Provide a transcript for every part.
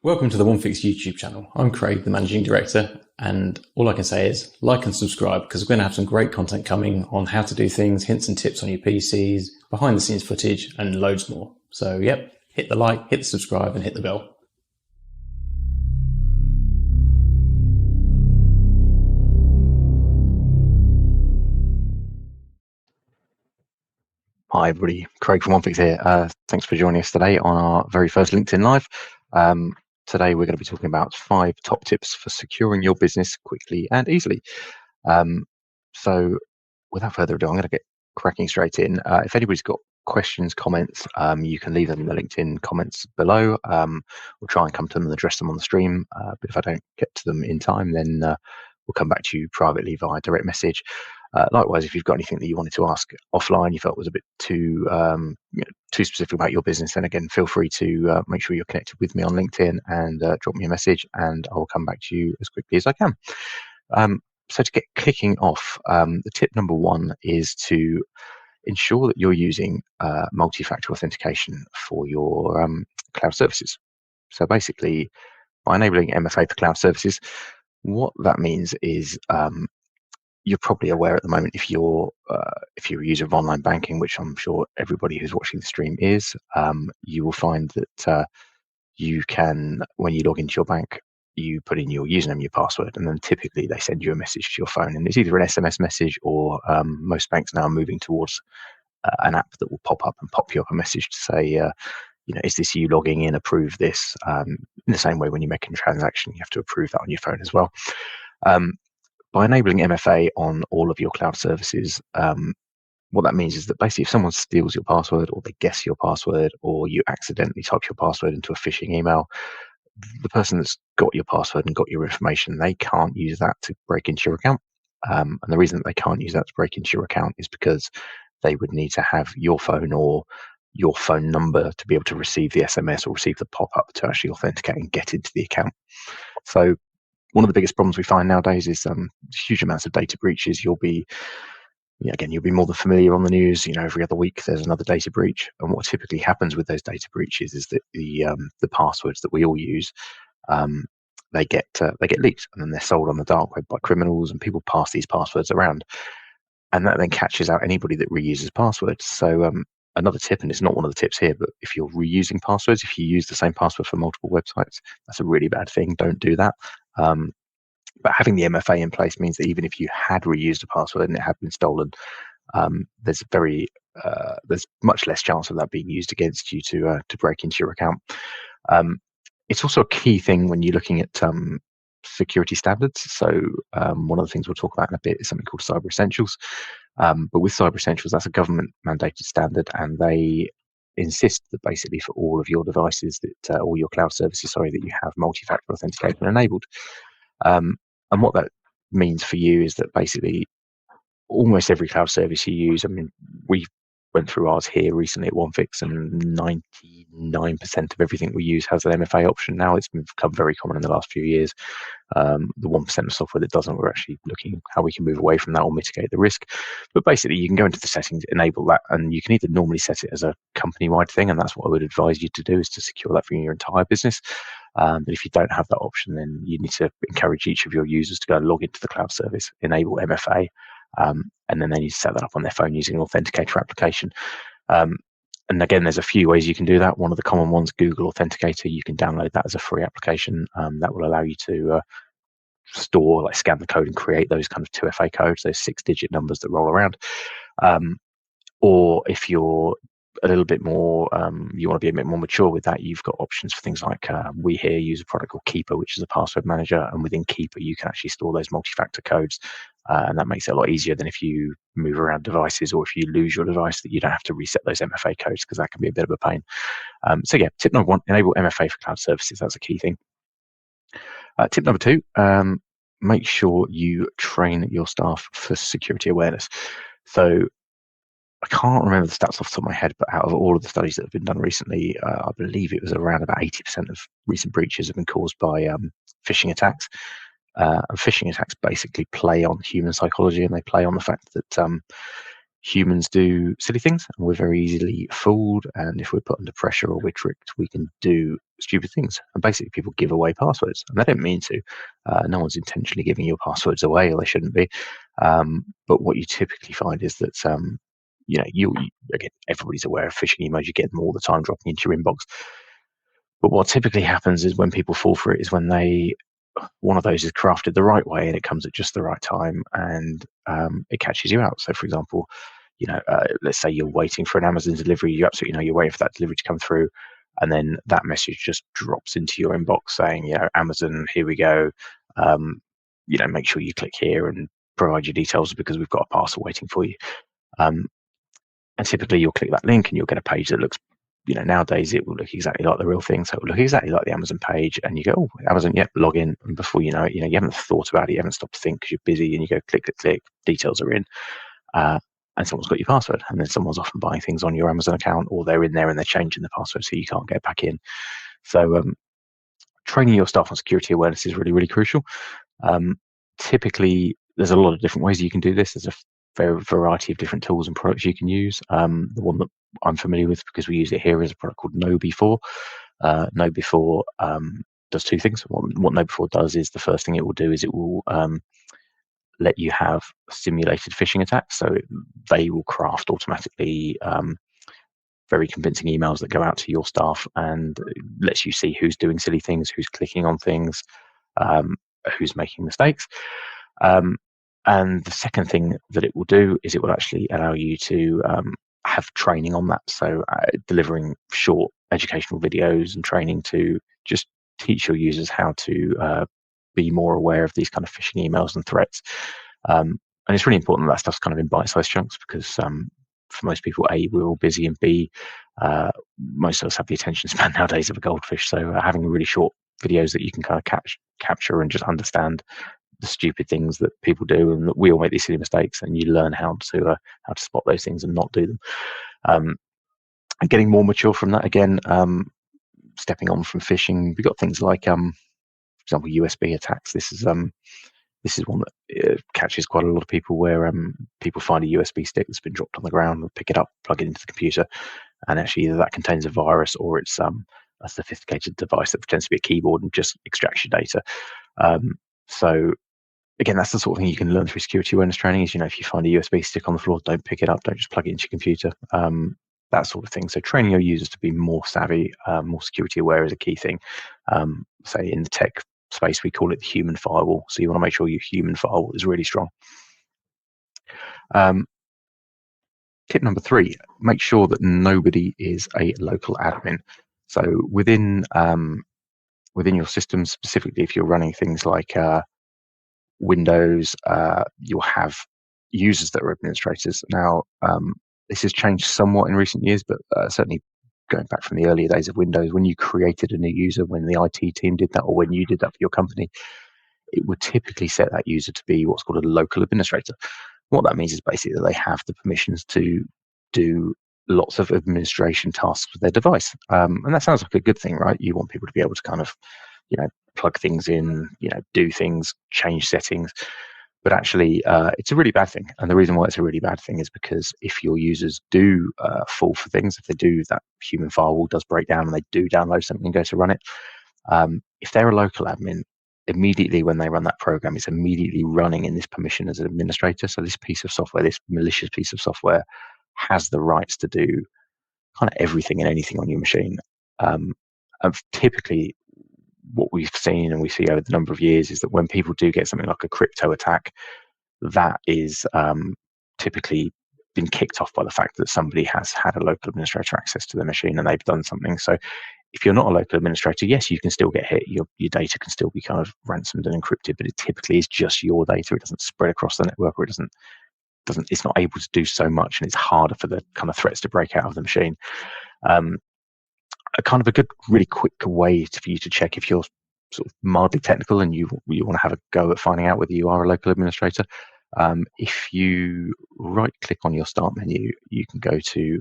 Welcome to the OneFix YouTube channel. I'm Craig, the Managing Director, and all I can say is like and subscribe because we're going to have some great content coming on how to do things, hints and tips on your PCs, behind the scenes footage, and loads more. So, yep, hit the like, hit the subscribe, and hit the bell. Hi everybody, Craig from OneFix here. Thanks for joining us today on our very first LinkedIn Live. Today we're going to be talking about 5 top tips for securing your business quickly and easily. So without further ado, I'm going to get cracking straight in. If anybody's got questions, comments, you can leave them in the LinkedIn comments below. We'll try and come to them and address them on the stream. But if I don't get to them in time, then we'll come back to you privately via direct message. Likewise, if you've got anything that you wanted to ask offline, you felt was a bit too too specific about your business, then again, feel free to make sure you're connected with me on LinkedIn and drop me a message, and I'll come back to you as quickly as I can. So to get kicking off, the tip number 1 is to ensure that you're using multi-factor authentication for your cloud services. So basically, by enabling MFA for cloud services, what that means is you're probably aware at the moment, if you're a user of online banking, which I'm sure everybody who's watching the stream is, you will find that you can, when you log into your bank, you put in your username, your password, and then typically they send you a message to your phone, and it's either an SMS message or most banks now are moving towards an app that will pop up and pop you up a message to say, is this you logging in? Approve this. In the same way, when you're making a transaction, you have to approve that on your phone as well. By enabling MFA on all of your cloud services, what that means is that basically if someone steals your password, or they guess your password, or you accidentally type your password into a phishing email, the person that's got your password and got your information, they can't use that to break into your account. And the reason that they can't use that to break into your account is because they would need to have your phone or your phone number to be able to receive the SMS or receive the pop-up to actually authenticate and get into the account. So one of the biggest problems we find nowadays is huge amounts of data breaches. You'll be more than familiar on the news. Every other week there's another data breach, and what typically happens with those data breaches is that the passwords that we all use, they get leaked, and then they're sold on the dark web by criminals, and people pass these passwords around, and that then catches out anybody that reuses passwords. So another tip, and it's not one of the tips here, but if you're reusing passwords, if you use the same password for multiple websites, that's a really bad thing. Don't do that. But having the MFA in place means that even if you had reused a password and it had been stolen, there's much less chance of that being used against you to break into your account. It's also a key thing when you're looking at security standards. So one of the things we'll talk about in a bit is something called Cyber Essentials. But with Cyber Essentials, that's a government mandated standard, and they insist that basically for all of your devices, that all your cloud services, that you have multi-factor authentication enabled. And what that means for you is that basically almost every cloud service you use, we went through ours here recently at OneFix, and 99% of everything we use has an MFA option now. It's become very common in the last few years. The 1% of software that doesn't, we're actually looking how we can move away from that or mitigate the risk. But basically, you can go into the settings, enable that, and you can either normally set it as a company-wide thing, and that's what I would advise you to do, is to secure that for your entire business. But if you don't have that option, then you need to encourage each of your users to go and log into the cloud service, enable MFA, and then they need to set that up on their phone using an authenticator application. And again, there's a few ways you can do that. One of the common ones, Google Authenticator, you can download that as a free application. That will allow you to scan the code and create those kind of 2FA codes, those 6-digit numbers that roll around. Or if you're a little bit more, you want to be a bit more mature with that, you've got options for things like, we here use a product called Keeper, which is a password manager, and within Keeper you can actually store those multi-factor codes, and that makes it a lot easier than if you move around devices, or if you lose your device, that you don't have to reset those MFA codes, because that can be a bit of a pain. So yeah, tip number 1, enable MFA for cloud services. That's a key thing. Tip number 2, make sure you train your staff for security awareness. So I can't remember the stats off the top of my head, but out of all of the studies that have been done recently, I believe it was around about 80% of recent breaches have been caused by phishing attacks. And phishing attacks basically play on human psychology, and they play on the fact that humans do silly things and we're very easily fooled, and if we're put under pressure or we're tricked, we can do stupid things. And basically people give away passwords and they don't mean to. No one's intentionally giving your passwords away, or they shouldn't be. But what you typically find is that you again, everybody's aware of phishing emails. You get them all the time dropping into your inbox. But what typically happens is when people fall for it is when one of those is crafted the right way and it comes at just the right time, and it catches you out. So for example, let's say you're waiting for an Amazon delivery, you absolutely know you're waiting for that delivery to come through, and then that message just drops into your inbox saying, Amazon, here we go. Make sure you click here and provide your details because we've got a parcel waiting for you. And typically you'll click that link and you'll get a page that looks, nowadays it will look exactly like the real thing. So it will look exactly like the Amazon page, and you go, oh, Amazon, yep, log in. And before you know it, you haven't thought about it, you haven't stopped to think because you're busy, and you go click, click, click, details are in. And someone's got your password, and then someone's often buying things on your Amazon account, or they're in there and they're changing the password so you can't get back in. So training your staff on security awareness is really, really crucial. Typically, there's a lot of different ways you can do this. There's a variety of different tools and products you can use. The one that I'm familiar with, because we use it here, is a product called KnowBe4. KnowBe4 does two things. What KnowBe4 does is, the first thing it will do is it will let you have simulated phishing attacks. So they will craft automatically very convincing emails that go out to your staff and lets you see who's doing silly things, who's clicking on things, who's making mistakes. And the second thing that it will do is it will actually allow you to have training on that. So delivering short educational videos and training to just teach your users how to be more aware of these kind of phishing emails and threats. And it's really important that stuff's kind of in bite-sized chunks, because for most people, A, we're all busy, and B, most of us have the attention span nowadays of a goldfish. So having really short videos that you can kind of capture and just understand the stupid things that people do, and that we all make these silly mistakes, and you learn how to spot those things and not do them. And getting more mature from that, again, stepping on from phishing, we've got things like, for example, USB attacks. This is one that catches quite a lot of people, where people find a USB stick that's been dropped on the ground, and pick it up, plug it into the computer, and actually either that contains a virus, or it's a sophisticated device that pretends to be a keyboard and just extracts your data. So again, that's the sort of thing you can learn through security awareness training. Is, if you find a USB stick on the floor, don't pick it up, don't just plug it into your computer. That sort of thing. So training your users to be more savvy, more security aware is a key thing. Say in the tech space, we call it the human firewall. So you want to make sure your human firewall is really strong. Tip number 3, make sure that nobody is a local admin. So within your system, specifically if you're running things like Windows, you'll have users that are administrators. Now, this has changed somewhat in recent years, but certainly going back from the earlier days of Windows, when you created a new user, when the IT team did that, or when you did that for your company, it would typically set that user to be what's called a local administrator. What that means is basically that they have the permissions to do lots of administration tasks with their device. And that sounds like a good thing, right? You want people to be able to kind of, plug things in, do things, change settings. But actually, it's a really bad thing. And the reason why it's a really bad thing is because if your users do fall for things, if they do, that human firewall does break down and they do download something and go to run it, if they're a local admin, immediately when they run that program, it's immediately running in this permission as an administrator. So this piece of software, this malicious piece of software, has the rights to do kind of everything and anything on your machine. And typically, what we've seen and we see over the number of years is that when people do get something like a crypto attack, that is typically been kicked off by the fact that somebody has had a local administrator access to their machine and they've done something. So if you're not a local administrator, yes, you can still get hit. Your data can still be kind of ransomed and encrypted, but it typically is just your data. It doesn't spread across the network, or it's not able to do so much, and it's harder for the kind of threats to break out of the machine. A kind of a good, really quick way for you to check if you're sort of mildly technical and you want to have a go at finding out whether you are a local administrator. If you right click on your start menu, you can go to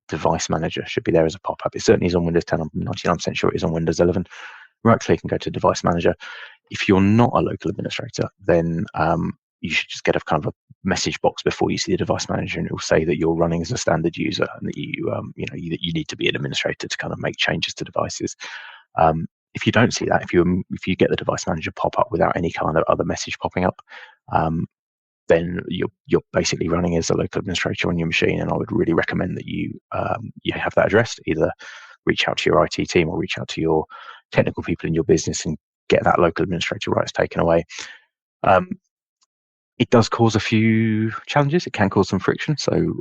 Device Manager. Should be there as a pop-up. It certainly is on Windows 10. I'm 99% sure it is on Windows 11. Right click and go to Device Manager. If you're not a local administrator, then you should just get a kind of a message box before you see the device manager, and it will say that you're running as a standard user and that that you need to be an administrator to kind of make changes to devices. If you don't see that, if you get the device manager pop up without any kind of other message popping up, then you're basically running as a local administrator on your machine. And I would really recommend that you have that addressed. Either reach out to your IT team or reach out to your technical people in your business and get that local administrator rights taken away. It does cause a few challenges. It can cause some friction. So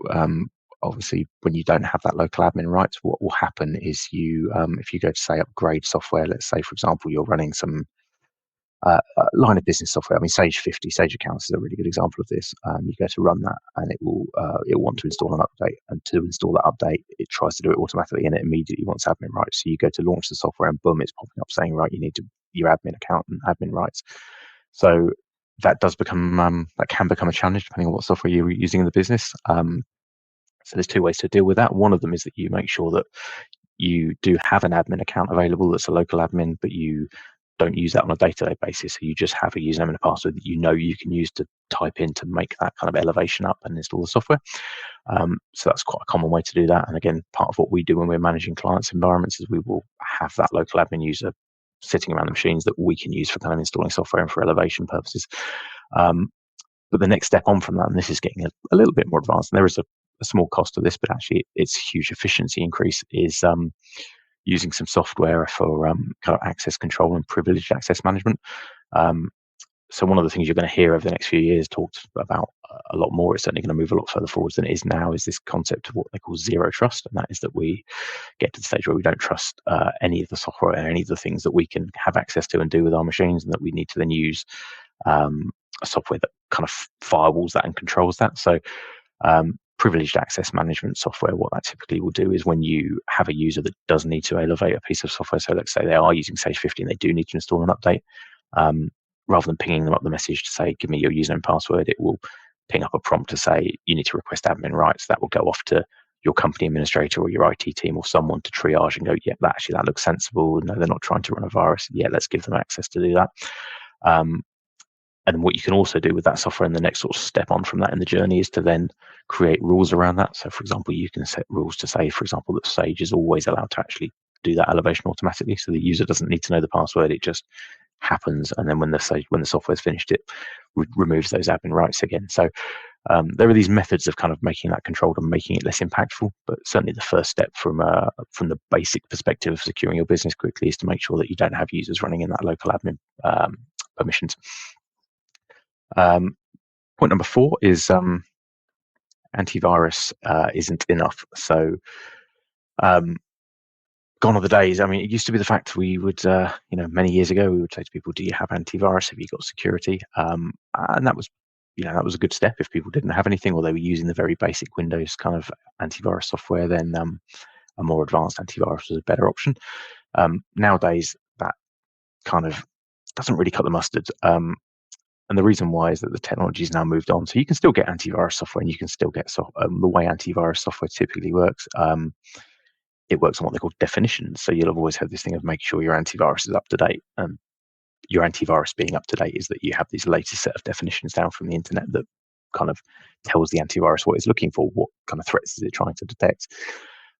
obviously, when you don't have that local admin rights, what will happen is if you go to say upgrade software, let's say for example you're running some line of business software. I mean, Sage 50, Sage Accounts is a really good example of this. You go to run that, and it will want to install an update. And to install that update, it tries to do it automatically, and it immediately wants admin rights. So you go to launch the software, and boom, it's popping up saying, right, you need your admin account and admin rights. So that does become that can become a challenge depending on what software you're using in the business. So there's two ways to deal with that. One of them is that you make sure that you do have an admin account available that's a local admin, but you don't use that on a day-to-day basis. So you just have a username and a password that you can use to type in to make that kind of elevation up and install the software. So that's quite a common way to do that. And again, part of what we do when we're managing clients' environments is we will have that local admin user sitting around the machines that we can use for kind of installing software and for elevation purposes. But the next step on from that, and this is getting a little bit more advanced, and there is a small cost to this, but actually it's a huge efficiency increase, is using some software for kind of access control and privileged access management. So one of the things you're going to hear over the next few years talked about a lot more, it's certainly going to move a lot further forwards than it is now, is this concept of what they call zero trust. And that is that we get to the stage where we don't trust any of the software or any of the things that we can have access to and do with our machines, and that we need to then use a software that kind of firewalls that and controls that. So privileged access management software, what that typically will do is when you have a user that does need to elevate a piece of software, so let's say they are using Sage 50 and they do need to install an update, rather than pinging them up the message to say, give me your username and password, it will ping up a prompt to say, you need to request admin rights. That will go off to your company administrator or your IT team or someone to triage and go, yeah, that looks sensible. No, they're not trying to run a virus. Yeah, let's give them access to do that. And what you can also do with that software in the next sort of step on from that in the journey is to then create rules around that. So for example, you can set rules to say, for example, that Sage is always allowed to actually do that elevation automatically. So the user doesn't need to know the password. It just happens. And then when the software's finished, it removes those admin rights again. So there are these methods of kind of making that controlled and making it less impactful. But certainly the first step from the basic perspective of securing your business quickly is to make sure that you don't have users running in that local admin permissions. Point number 4 is antivirus isn't enough. So gone are the days. I mean, it used to be the fact we would, many years ago, we would say to people, do you have antivirus? Have you got security? And that was a good step. If people didn't have anything or they were using the very basic Windows kind of antivirus software, then a more advanced antivirus was a better option. Nowadays, that kind of doesn't really cut the mustard. And the reason why is that the technology has now moved on. So you can still get antivirus software, and you can still get the way antivirus software typically works. It works on what they call definitions. So you'll have always had this thing of making sure your antivirus is up to date. Your antivirus being up to date is that you have this latest set of definitions down from the internet that kind of tells the antivirus what it's looking for, what kind of threats is it trying to detect.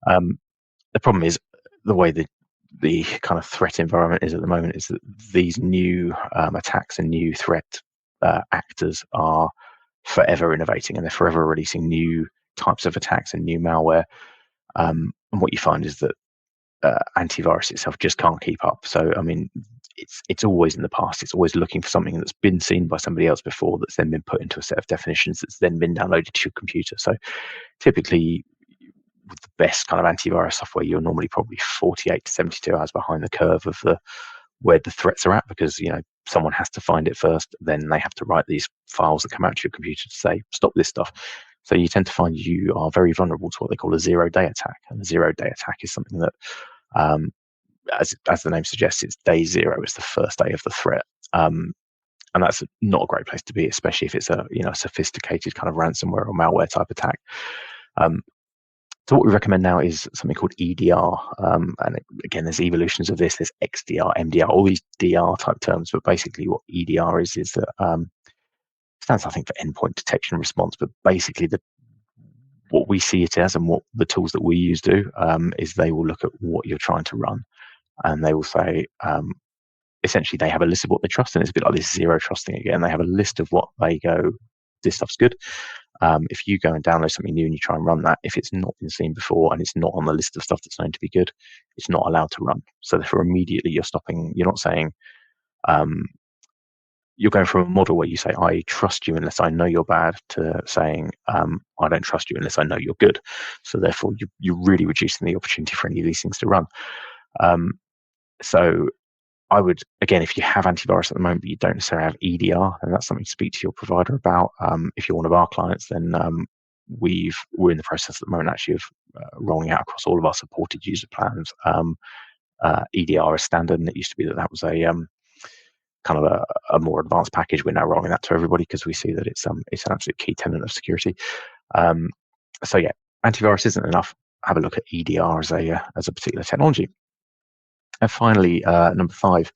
The problem is the way the kind of threat environment is at the moment is that these new attacks and new threat actors are forever innovating, and they're forever releasing new types of attacks and new malware. And what you find is that antivirus itself just can't keep up. So, I mean, it's always in the past. It's always looking for something that's been seen by somebody else before, that's then been put into a set of definitions, that's then been downloaded to your computer. So, typically, with the best kind of antivirus software, you're normally probably 48 to 72 hours behind the curve of where the threats are at, because someone has to find it first. Then they have to write these files that come out to your computer to say stop this stuff. So you tend to find you are very vulnerable to what they call a 0-day attack. And a 0-day attack is something that, as the name suggests, it's day 0. It's the first day of the threat. And that's not a great place to be, especially if it's a sophisticated kind of ransomware or malware type attack. So what we recommend now is something called EDR. And again, there's evolutions of this. There's XDR, MDR, all these DR type terms. But basically what EDR is that stands, I think, for endpoint detection and response, but basically what we see it as and what the tools that we use do is they will look at what you're trying to run, and they will say, essentially they have a list of what they trust, and it's a bit like this zero trust thing again. They have a list of what they go, this stuff's good. If you go and download something new and you try and run that, if it's not been seen before and it's not on the list of stuff that's known to be good, it's not allowed to run. So therefore immediately you're stopping. You're not saying, you're going from a model where you say, I trust you unless I know you're bad, to saying, I don't trust you unless I know you're good. So therefore you're really reducing the opportunity for any of these things to run. So I would, again, if you have antivirus at the moment, but you don't necessarily have EDR, then that's something to speak to your provider about. If you're one of our clients, then we're in the process at the moment actually of rolling out across all of our supported user plans EDR as standard, and it used to be that was a kind of a more advanced package. We're now rolling that to everybody because we see that it's an absolute key tenet of security. So yeah, antivirus isn't enough. Have a look at EDR as a particular technology. And finally, number 5,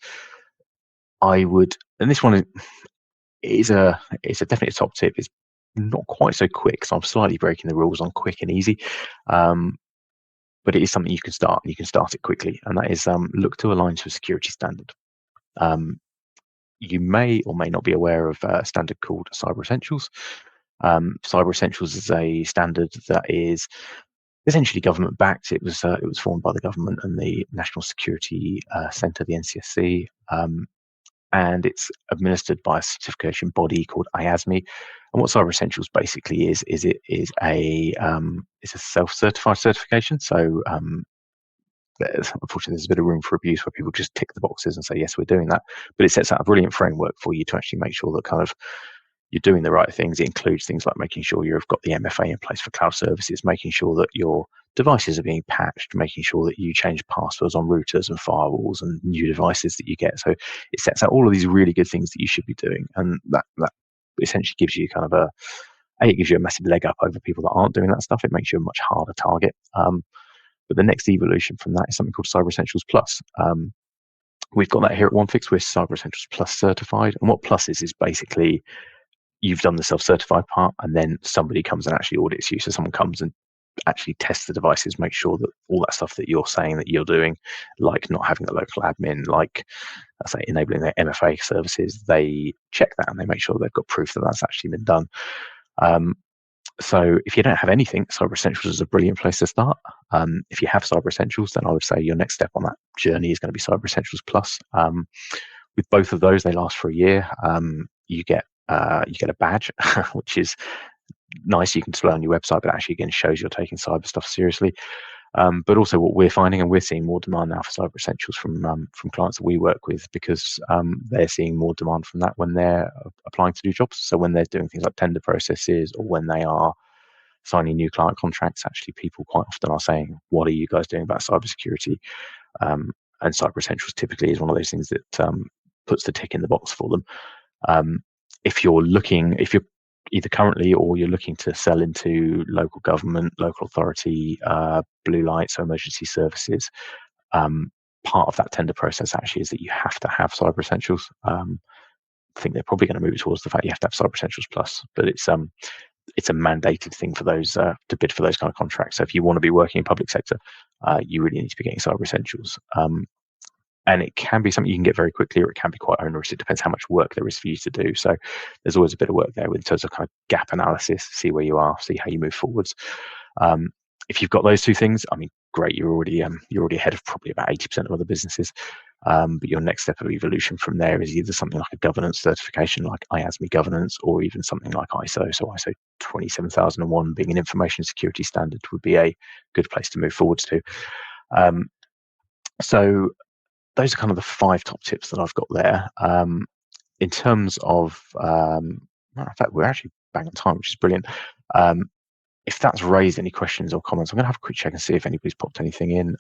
I would, and this one is a definite top tip. It's not quite so quick, so I'm slightly breaking the rules on quick and easy. But it is something you can start, and you can start it quickly, and that is look to align to a security standard. You may or may not be aware of a standard called Cyber Essentials. Cyber Essentials is a standard that is essentially government backed. It was formed by the government and the National Security Centre, the NCSC, and it's administered by a certification body called IASME. And what Cyber Essentials basically is it is it's a self-certified certification. So unfortunately, there's a bit of room for abuse where people just tick the boxes and say, yes, we're doing that. But it sets out a brilliant framework for you to actually make sure that kind of you're doing the right things. It includes things like making sure you've got the MFA in place for cloud services, making sure that your devices are being patched, making sure that you change passwords on routers and firewalls and new devices that you get. So it sets out all of these really good things that you should be doing. And that essentially gives you kind of it gives you a massive leg up over people that aren't doing that stuff. It makes you a much harder target. But the next evolution from that is something called Cyber Essentials Plus. We've got that here at OneFix. We're Cyber Essentials Plus certified. And what Plus is basically you've done the self-certified part, and then somebody comes and actually audits you. So someone comes and actually tests the devices, make sure that all that stuff that you're saying that you're doing, like not having a local admin, like I say, enabling their MFA services, they check that and they make sure they've got proof that that's actually been done. So if you don't have anything, Cyber Essentials is a brilliant place to start. If you have Cyber Essentials, then I would say your next step on that journey is going to be Cyber Essentials Plus. With both of those, they last for a year. You get a badge, which is nice. You can display on your website, but actually again shows you're taking cyber stuff seriously. But also what we're finding, and we're seeing more demand now for Cyber Essentials from clients that we work with, because they're seeing more demand from that when they're applying to do jobs. So when they're doing things like tender processes, or when they are signing new client contracts, actually people quite often are saying, what are you guys doing about cybersecurity? And Cyber Essentials typically is one of those things that puts the tick in the box for them. If you're either currently or you're looking to sell into local government, local authority, blue light, so emergency services, part of that tender process actually is that you have to have Cyber Essentials. I think they're probably going to move towards the fact you have to have Cyber Essentials Plus, but it's a mandated thing for those to bid for those kind of contracts. So if you want to be working in public sector, you really need to be getting Cyber Essentials. And it can be something you can get very quickly, or it can be quite onerous. It depends how much work there is for you to do. So there's always a bit of work there in terms of kind of gap analysis, see where you are, see how you move forwards. If you've got those two things, I mean, great, you're already ahead of probably about 80% of other businesses. But your next step of evolution from there is either something like a governance certification like IASME governance, or even something like ISO. So ISO 27001 being an information security standard would be a good place to move forwards to. So those are kind of the 5 top tips that I've got there. In terms of, in fact, we're actually bang on time, which is brilliant. If that's raised any questions or comments, I'm going to have a quick check and see if anybody's popped anything in.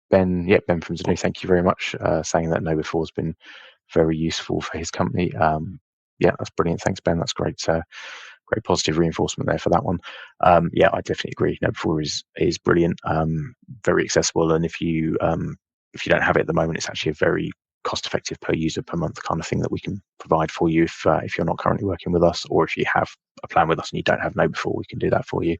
Ben from Zanu, thank you very much, saying that KnowBe4 has been very useful for his company. That's brilliant. Thanks, Ben. That's great. Great positive reinforcement there for that one. I definitely agree. KnowBe4 is brilliant, very accessible, and if you don't have it at the moment, it's actually a very cost-effective per user per month kind of thing that we can provide for you if you're not currently working with us, or if you have a plan with us and you don't have KnowBe4, we can do that for you.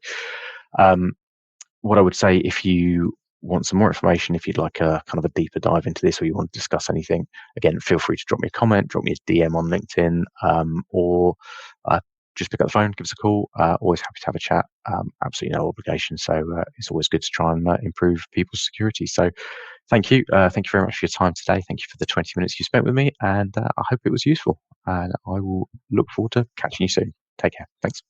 What I would say, if you want some more information, if you'd like a kind of a deeper dive into this, or you want to discuss anything, again, feel free to drop me a comment, drop me a DM on LinkedIn, or just pick up the phone, give us a call. Always happy to have a chat. Absolutely no obligation. So it's always good to try and improve people's security. So thank you. Thank you very much for your time today. Thank you for the 20 minutes you spent with me, and I hope it was useful. And I will look forward to catching you soon. Take care. Thanks.